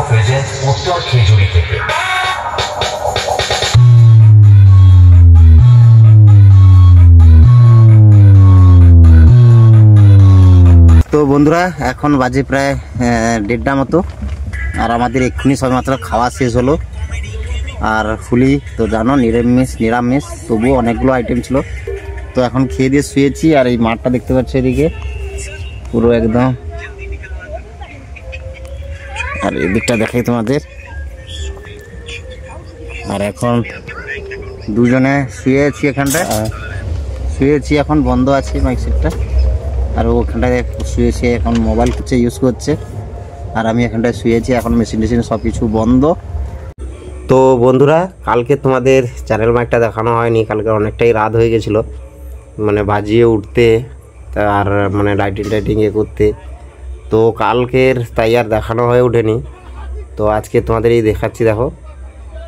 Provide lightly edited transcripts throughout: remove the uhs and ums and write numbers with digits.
Present উত্তর খেজুরি থেকে। তো বন্ধুরা এখন বাজে প্রায় 1:30টা মতো, আর আমাদের এক্ষুনি সবেমাত্র খাওয়া শেষ হলো। আর ফুলি তো জানো নিরামিষ তবুও অনেকগুলো আইটেম ছিল। তো এখন খেয়ে দিয়ে শুয়েছি। আর এই মাঠটা দেখতে পাচ্ছ এদিকে পুরো একদম, আর এদিকটা দেখাই তোমাদের। আর এখন দুজনে শুয়েছি এখানটায়, শুয়েছি এখন বন্ধ আছে মাইক সেটটা। আর ওখানটায় শুয়েছে এখন মোবাইল হচ্ছে ইউজ করছে, আর আমি এখানটায় শুয়েছি। এখন মেশিন সব কিছু বন্ধ। তো বন্ধুরা কালকে তোমাদের চ্যানেল মাইকটা দেখানো হয়নি, কালকে অনেকটাই রাত হয়ে গেছিলো, মানে বাজিয়ে উঠতে আর মানে লাইটিং করতে। তো কালকের তাই আর দেখানো হয়ে ওঠেনি। তো আজকে তোমাদের এই দেখাচ্ছি, দেখো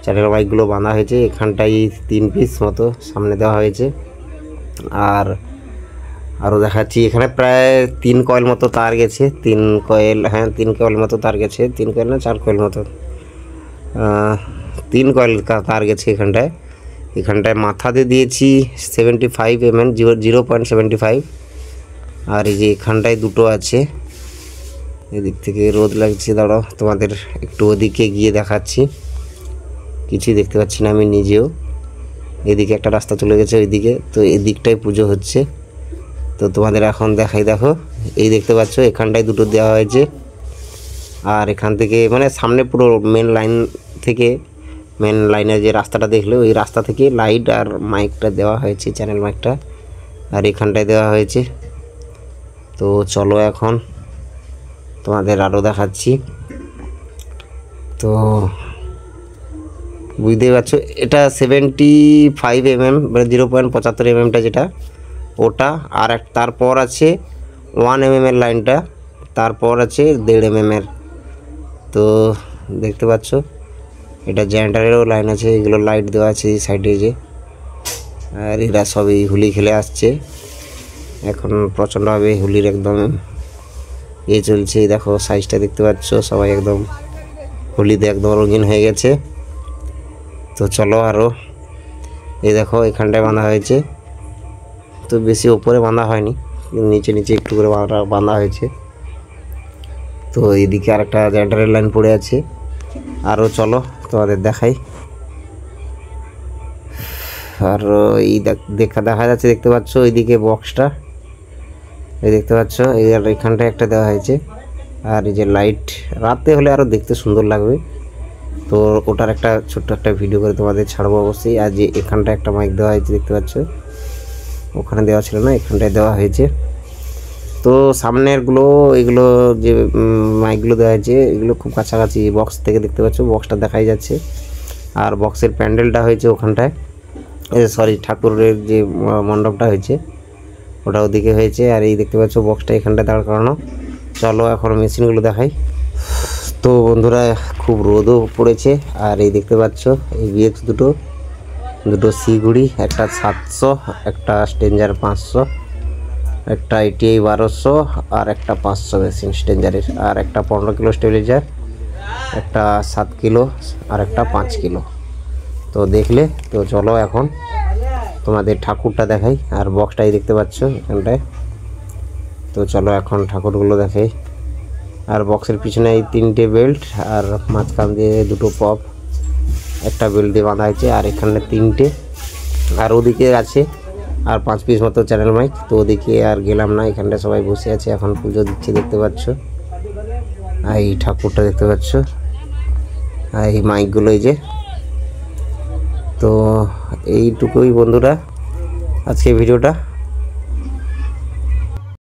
চ্যানেল মাইকগুলো বাঁধা হয়েছে এখানটায় 3 পিস মতো সামনে দেওয়া হয়েছে। আর আরও দেখাচ্ছি এখানে প্রায় 3 কয়েল মতো তার গেছে, 3 কয়েল, হ্যাঁ 3 কয়েল মতো তার গেছে, 3 কয়েল না 4 কয়েল মতো, 3 কয়েল তার গেছে এখানটায় মাথাতে দিয়েছি 75 mm 0.75। আর এই যে এখানটায় দুটো আছে, এদিক থেকে রোদ লাগছে, দাঁড়াও তোমাদের একটু ওদিকে গিয়ে দেখাচ্ছি। কিছুই দেখতে পাচ্ছি না আমি নিজেও। এদিকে একটা রাস্তা চলে গেছে ওইদিকে, তো এদিকটায় পুজো হচ্ছে। তো তোমাদের এখন দেখাই, দেখো এই দেখতে পাচ্ছ এখানটায় দুটো দেওয়া হয়েছে। আর এখান থেকে মানে সামনে পুরো মেন লাইন থেকে, মেন লাইনের যে রাস্তাটা দেখলে ওই রাস্তা থেকে লাইট আর মাইকটা দেওয়া হয়েছে, চ্যানেল মাইকটা, আর এখানটায় দেওয়া হয়েছে। তো চলো এখন তোমাদের আরও দেখাচ্ছি। তো বুঝতেই পারছো এটা 75 mm মানে 0.75 mm যেটা ওটা, আর তারপর আছে 1 mm এর লাইনটা, তারপর আছে 1.5 mm এর। তো দেখতে পাচ্ছ এটা জেনারেটরেরও লাইন আছে, এগুলো লাইট দেওয়া আছে এই সাইডে যে। আর এরা সবই হোলি খেলে আসছে এখন, প্রচণ্ডভাবে হোলির একদম চলছে। দেখো সাইজটা দেখতে পাচ্ছ, সবাই একদম হোলিতে একদম রঙিন হয়ে গেছে। তো চলো আরও এই দেখো এখানটায় বাঁধা হয়েছে, তো বেশি ওপরে বাঁধা হয়নি, নিচে একটু করে বাঁধা হয়েছে। তো এইদিকে আর একটা জেনারেটরের লাইন পড়ে আছে। আরও চলো তোমাদের দেখাই। আর এই দেখা যাচ্ছে, দেখতে পাচ্ছ ওইদিকে বক্সটা, এই দেখতে পাচ্ছ এখানটায় একটা দেওয়া হয়েছে। আর এই যে লাইট রাতে হলে আরও দেখতে সুন্দর লাগবে, তো ওটার একটা ছোট্ট একটা ভিডিও করে তোমাদের ছাড়বো অবশ্যই। আর যে এখানটায় একটা মাইক দেওয়া হয়েছে দেখতে পাচ্ছ, ওখানে দেওয়া ছিল না, এখানটায় দেওয়া হয়েছে। তো সামনেরগুলো এগুলো যে মাইকগুলো দেওয়া হয়েছে এগুলো খুব কাছাকাছি বক্স থেকে, দেখতে পাচ্ছ বক্সটা দেখাই যাচ্ছে। আর বক্সের প্যান্ডেলটা হয়েছে ওখানটায়, সরি ঠাকুরের যে মণ্ডপটা হয়েছে ওটা ওদিকে হয়েছে। আর এই দেখতে পাচ্ছ বক্সটা এখানটায় দাঁড় করানো। চলো এখন মেশিনগুলো দেখাই। তো বন্ধুরা খুব রোদও পড়েছে। আর এই দেখতে পাচ্ছ এই বিএক্স দুটো সিগুড়ি, একটা 700, একটা স্ট্রেঞ্জার 500, একটা ITI 1200 আর একটা 500 মেশিন স্ট্রেঞ্জারের, আর একটা 15 কিলো স্টেবিলাইজার, একটা 7 কিলো আর একটা 5 কিলো। তো দেখলে, তো চলো এখন তোমাদের ঠাকুরটা দেখাই। আর বক্সটাই দেখতে পাচ্ছ এখানটায়। তো চলো এখন ঠাকুরগুলো দেখাই। আর বক্সের পিছনে এই 3টে বেল্ট, আর মাঝখান দিয়ে 2টো পপ একটা বেল্ট দিয়ে বাঁধা হয়েছে। আর এখানে 3টে, আর ওদিকে আছে আর 5 পিস মতো চ্যানেল মাইক। তো ওদিকে আর গেলাম না, এখানটা সবাই বসে আছে এখন পুজো দিচ্ছে দেখতে পাচ্ছ। আর এই ঠাকুরটা দেখতে পাচ্ছ, আর এই মাইকগুলো এই যে। তো এইটুকুই বন্ধুরা আজকে ভিডিওটা।